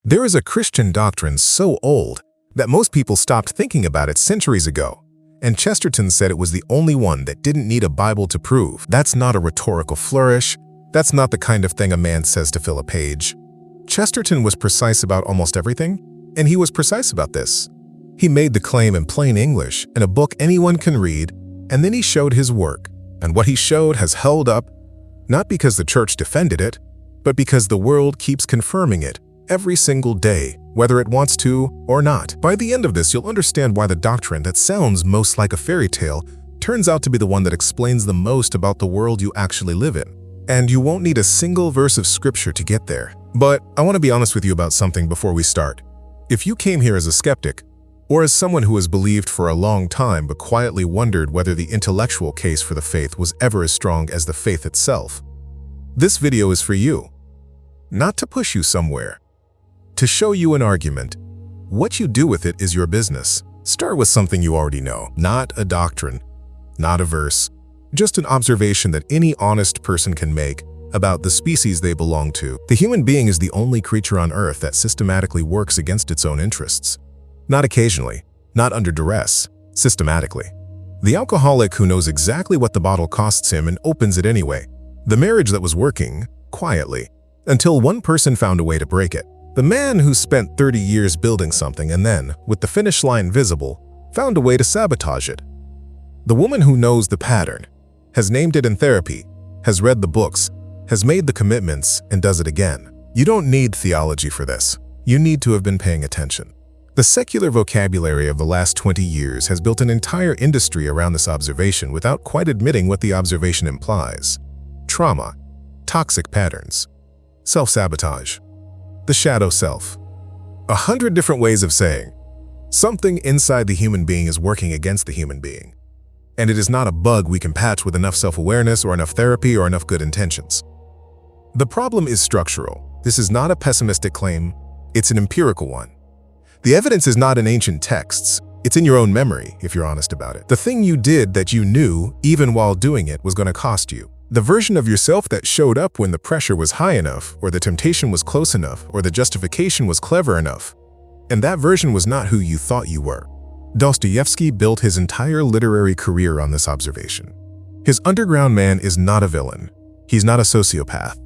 There is a Christian doctrine so old that most people stopped thinking about it centuries ago, and Chesterton said it was the only one that didn't need a Bible to prove. That's not a rhetorical flourish. That's not the kind of thing a man says to fill a page. Chesterton was precise about almost everything, and he was precise about this. He made the claim in plain English in a book anyone can read, and then he showed his work. And what he showed has held up, not because the church defended it, but because the world keeps confirming it every single day, whether it wants to or not. By the end of this, you'll understand why the doctrine that sounds most like a fairy tale turns out to be the one that explains the most about the world you actually live in. And you won't need a single verse of scripture to get there. But I want to be honest with you about something before we start. If you came here as a skeptic, or as someone who has believed for a long time but quietly wondered whether the intellectual case for the faith was ever as strong as the faith itself, this video is for you. Not to push you somewhere, to show you an argument. What you do with it is your business. Start with something you already know, not a doctrine, not a verse, just an observation that any honest person can make about the species they belong to. The human being is the only creature on earth that systematically works against its own interests. Not occasionally, not under duress, systematically. The alcoholic who knows exactly what the bottle costs him and opens it anyway. The marriage that was working, quietly, until one person found a way to break it. The man who spent 30 years building something and then, with the finish line visible, found a way to sabotage it. The woman who knows the pattern, has named it in therapy, has read the books, has made the commitments, and does it again. You don't need theology for this. You need to have been paying attention. The secular vocabulary of the last 20 years has built an entire industry around this observation without quite admitting what the observation implies. Trauma, toxic patterns, self-sabotage, the shadow self. 100 different ways of saying something inside the human being is working against the human being. And it is not a bug we can patch with enough self-awareness or enough therapy or enough good intentions. The problem is structural. This is not a pessimistic claim, it's an empirical one. The evidence is not in ancient texts, it's in your own memory, if you're honest about it. The thing you did that you knew, even while doing it, was going to cost you. The version of yourself that showed up when the pressure was high enough, or the temptation was close enough, or the justification was clever enough. And that version was not who you thought you were. Dostoevsky built his entire literary career on this observation. His underground man is not a villain. He's not a sociopath.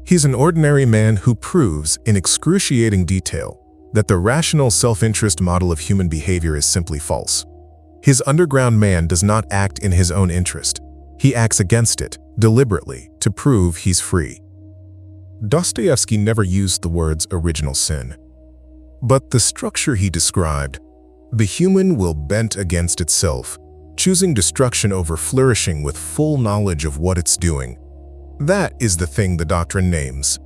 He's an ordinary man who proves, in excruciating detail, that the rational self-interest model of human behavior is simply false. His underground man does not act in his own interest. He acts against it, deliberately, to prove he's free. Dostoevsky never used the words original sin. But the structure he described, the human will bent against itself, choosing destruction over flourishing with full knowledge of what it's doing. That is the thing the doctrine names.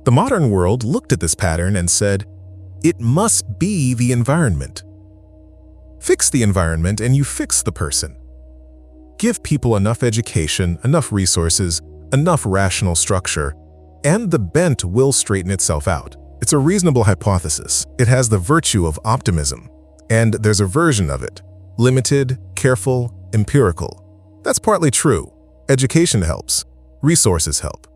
The modern world looked at this pattern and said, it must be the environment. Fix the environment and you fix the person. Give people enough education, enough resources, enough rational structure, and the bent will straighten itself out. It's a reasonable hypothesis. It has the virtue of optimism. And there's a version of it. Limited, careful, empirical. That's partly true. Education helps. Resources help.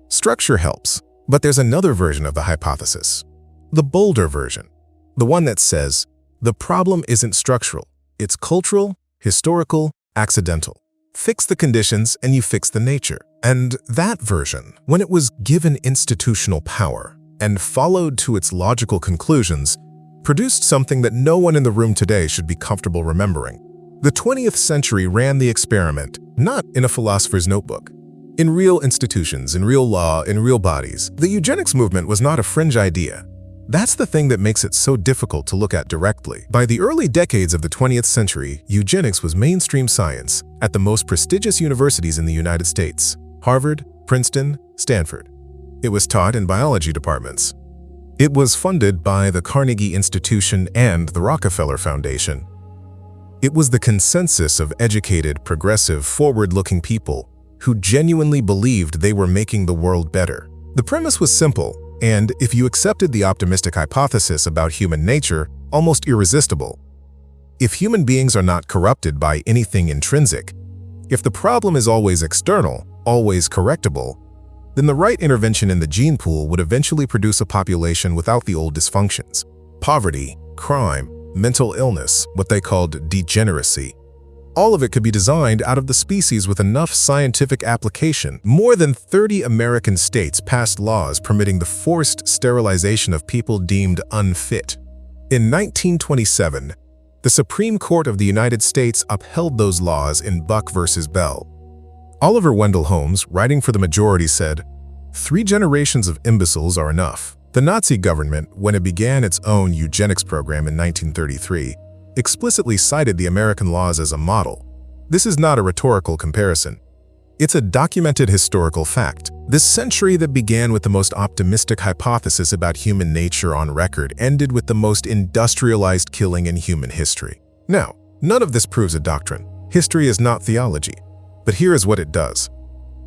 Structure helps. But there's another version of the hypothesis. The bolder version. The one that says, the problem isn't structural. It's cultural, historical, accidental. Fix the conditions and you fix the nature. And that version, when it was given institutional power and followed to its logical conclusions, produced something that no one in the room today should be comfortable remembering. The 20th century ran the experiment, not in a philosopher's notebook. In real institutions, in real law, in real bodies. The eugenics movement was not a fringe idea. That's the thing that makes it so difficult to look at directly. By the early decades of the 20th century, eugenics was mainstream science at the most prestigious universities in the United States: Harvard, Princeton, Stanford. It was taught in biology departments. It was funded by the Carnegie Institution and the Rockefeller Foundation. It was the consensus of educated, progressive, forward-looking people who genuinely believed they were making the world better. The premise was simple, and if you accepted the optimistic hypothesis about human nature, almost irresistible. If human beings are not corrupted by anything intrinsic, if the problem is always external, always correctable, then the right intervention in the gene pool would eventually produce a population without the old dysfunctions: poverty, crime, mental illness, what they called degeneracy. All of it could be designed out of the species with enough scientific application. More than 30 American states passed laws permitting the forced sterilization of people deemed unfit. In 1927, the Supreme Court of the United States upheld those laws in Buck versus Bell. Oliver Wendell Holmes, writing for the majority, said, "3 generations of imbeciles are enough." The Nazi government, when it began its own eugenics program in 1933, explicitly cited the American laws as a model. This is not a rhetorical comparison. It's a documented historical fact. This century that began with the most optimistic hypothesis about human nature on record ended with the most industrialized killing in human history. Now, none of this proves a doctrine. History is not theology. But here is what it does.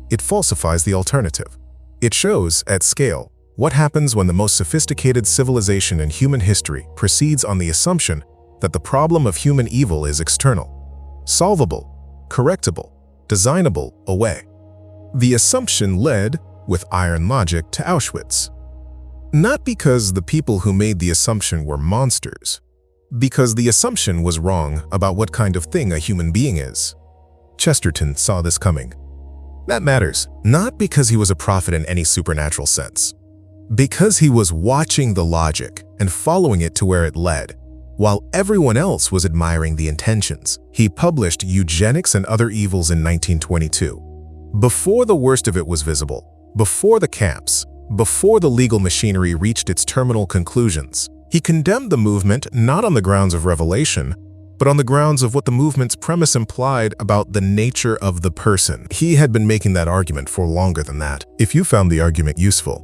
It falsifies the alternative. It shows, at scale, what happens when the most sophisticated civilization in human history proceeds on the assumption that the problem of human evil is external, solvable, correctable, designable away. The assumption led, with iron logic, to Auschwitz. Not because the people who made the assumption were monsters, because the assumption was wrong about what kind of thing a human being is. Chesterton saw this coming. That matters, not because he was a prophet in any supernatural sense, because he was watching the logic and following it to where it led, while everyone else was admiring the intentions. He published Eugenics and Other Evils in 1922. Before the worst of it was visible, before the camps, before the legal machinery reached its terminal conclusions, he condemned the movement not on the grounds of revelation, but on the grounds of what the movement's premise implied about the nature of the person. He had been making that argument for longer than that. If you found the argument useful,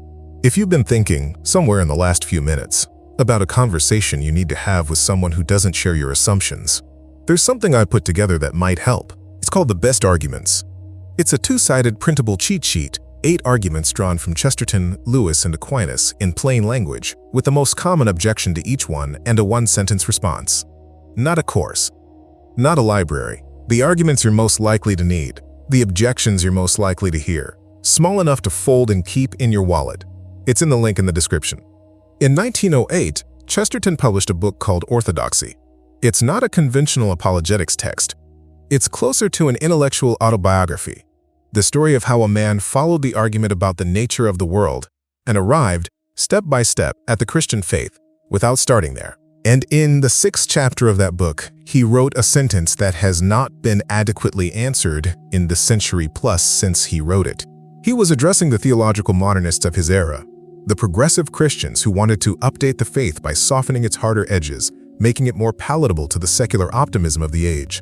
if you've been thinking, somewhere in the last few minutes, about a conversation you need to have with someone who doesn't share your assumptions, there's something I put together that might help. It's called The Best Arguments. It's a 2-sided printable cheat sheet, 8 arguments drawn from Chesterton, Lewis, and Aquinas in plain language, with the most common objection to each one and a 1-sentence response. Not a course, not a library. The arguments you're most likely to need, the objections you're most likely to hear, small enough to fold and keep in your wallet. It's in the link in the description. In 1908, Chesterton published a book called Orthodoxy. It's not a conventional apologetics text. It's closer to an intellectual autobiography, the story of how a man followed the argument about the nature of the world and arrived, step by step, at the Christian faith without starting there. And in the 6th chapter of that book, he wrote a sentence that has not been adequately answered in the century plus since he wrote it. He was addressing the theological modernists of his era, the progressive Christians who wanted to update the faith by softening its harder edges, making it more palatable to the secular optimism of the age.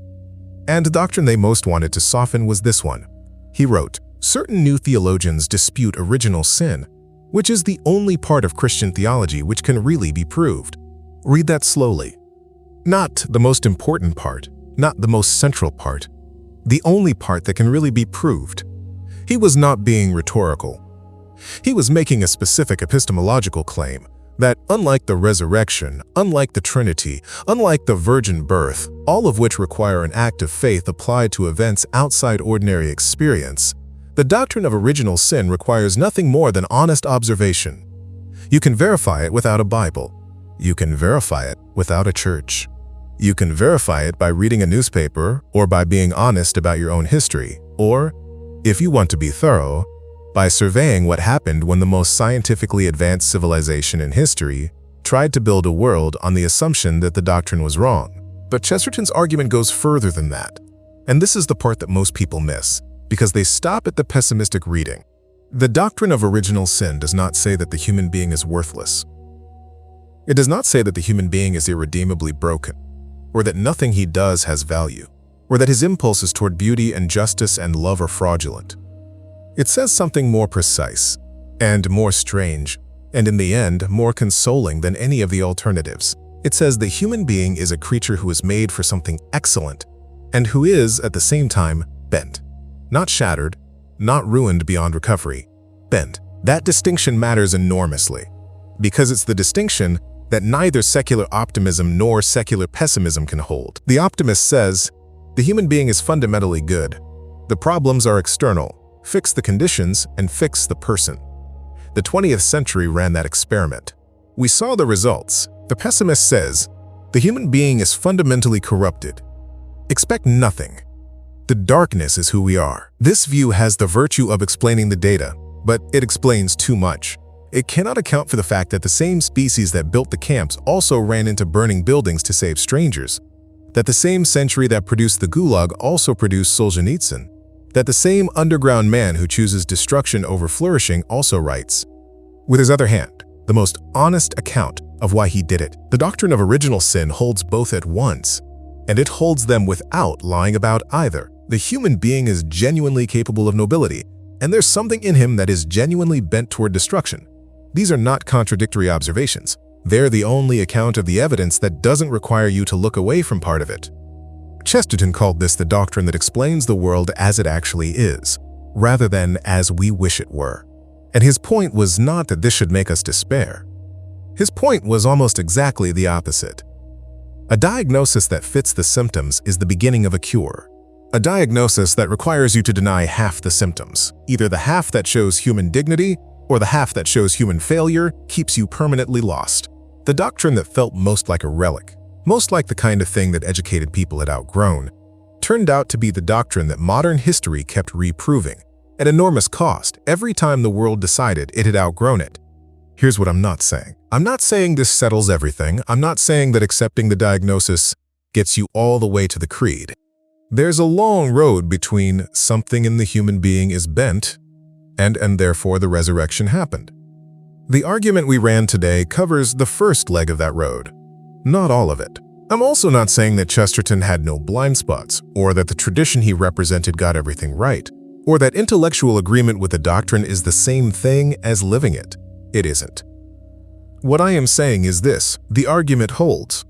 And the doctrine they most wanted to soften was this one. He wrote, "Certain new theologians dispute original sin, which is the only part of Christian theology which can really be proved." Read that slowly. Not the most important part, not the most central part, the only part that can really be proved. He was not being rhetorical. He was making a specific epistemological claim that, unlike the resurrection, unlike the Trinity, unlike the virgin birth, all of which require an act of faith applied to events outside ordinary experience, the doctrine of original sin requires nothing more than honest observation. You can verify it without a Bible. You can verify it without a church. You can verify it by reading a newspaper or by being honest about your own history, or, if you want to be thorough, by surveying what happened when the most scientifically advanced civilization in history tried to build a world on the assumption that the doctrine was wrong. But Chesterton's argument goes further than that. And this is the part that most people miss, because they stop at the pessimistic reading. The doctrine of original sin does not say that the human being is worthless. It does not say that the human being is irredeemably broken, or that nothing he does has value, or that his impulses toward beauty and justice and love are fraudulent. It says something more precise, and more strange, and in the end, more consoling than any of the alternatives. It says the human being is a creature who is made for something excellent, and who is, at the same time, bent. Not shattered, not ruined beyond recovery, bent. That distinction matters enormously, because it's the distinction that neither secular optimism nor secular pessimism can hold. The optimist says, the human being is fundamentally good. The problems are external, fix the conditions, and fix the person. The 20th century ran that experiment. We saw the results. The pessimist says, the human being is fundamentally corrupted. Expect nothing. The darkness is who we are. This view has the virtue of explaining the data, but it explains too much. It cannot account for the fact that the same species that built the camps also ran into burning buildings to save strangers, that the same century that produced the Gulag also produced Solzhenitsyn, that the same underground man who chooses destruction over flourishing also writes, with his other hand, the most honest account of why he did it. The doctrine of original sin holds both at once, and it holds them without lying about either. The human being is genuinely capable of nobility, and there's something in him that is genuinely bent toward destruction. These are not contradictory observations. They're the only account of the evidence that doesn't require you to look away from part of it. Chesterton called this the doctrine that explains the world as it actually is, rather than as we wish it were. And his point was not that this should make us despair. His point was almost exactly the opposite. A diagnosis that fits the symptoms is the beginning of a cure. A diagnosis that requires you to deny half the symptoms, either the half that shows human dignity or the half that shows human failure, keeps you permanently lost. The doctrine that felt most like a relic, most like the kind of thing that educated people had outgrown, turned out to be the doctrine that modern history kept reproving, at enormous cost, every time the world decided it had outgrown it. Here's what I'm not saying. I'm not saying this settles everything. I'm not saying that accepting the diagnosis gets you all the way to the creed. There's a long road between something in the human being is bent and therefore the resurrection happened. The argument we ran today covers the first leg of that road, not all of it. I'm also not saying that Chesterton had no blind spots, or that the tradition he represented got everything right, or that intellectual agreement with the doctrine is the same thing as living it. It isn't. What I am saying is this: the argument holds.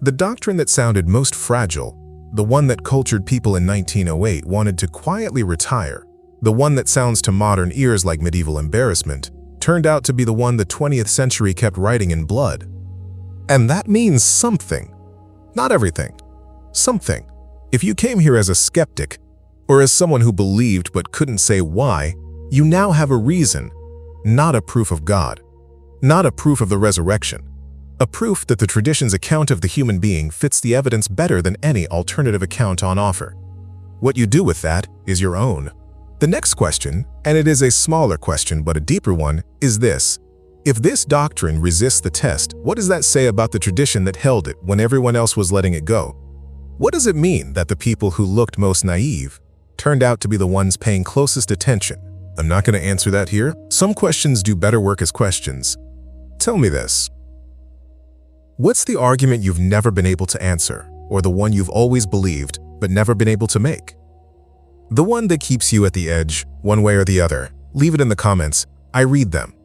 The doctrine that sounded most fragile, the one that cultured people in 1908 wanted to quietly retire, the one that sounds to modern ears like medieval embarrassment, turned out to be the one the 20th century kept writing in blood. And that means something. Not everything. Something. If you came here as a skeptic, or as someone who believed but couldn't say why, you now have a reason, not a proof of God, not a proof of the resurrection, a proof that the tradition's account of the human being fits the evidence better than any alternative account on offer. What you do with that is your own. The next question, and it is a smaller question but a deeper one, is this: if this doctrine resists the test, what does that say about the tradition that held it when everyone else was letting it go? What does it mean that the people who looked most naive turned out to be the ones paying closest attention? I'm not going to answer that here. Some questions do better work as questions. Tell me this. What's the argument you've never been able to answer, or the one you've always believed but never been able to make? The one that keeps you at the edge, one way or the other. Leave it in the comments. I read them.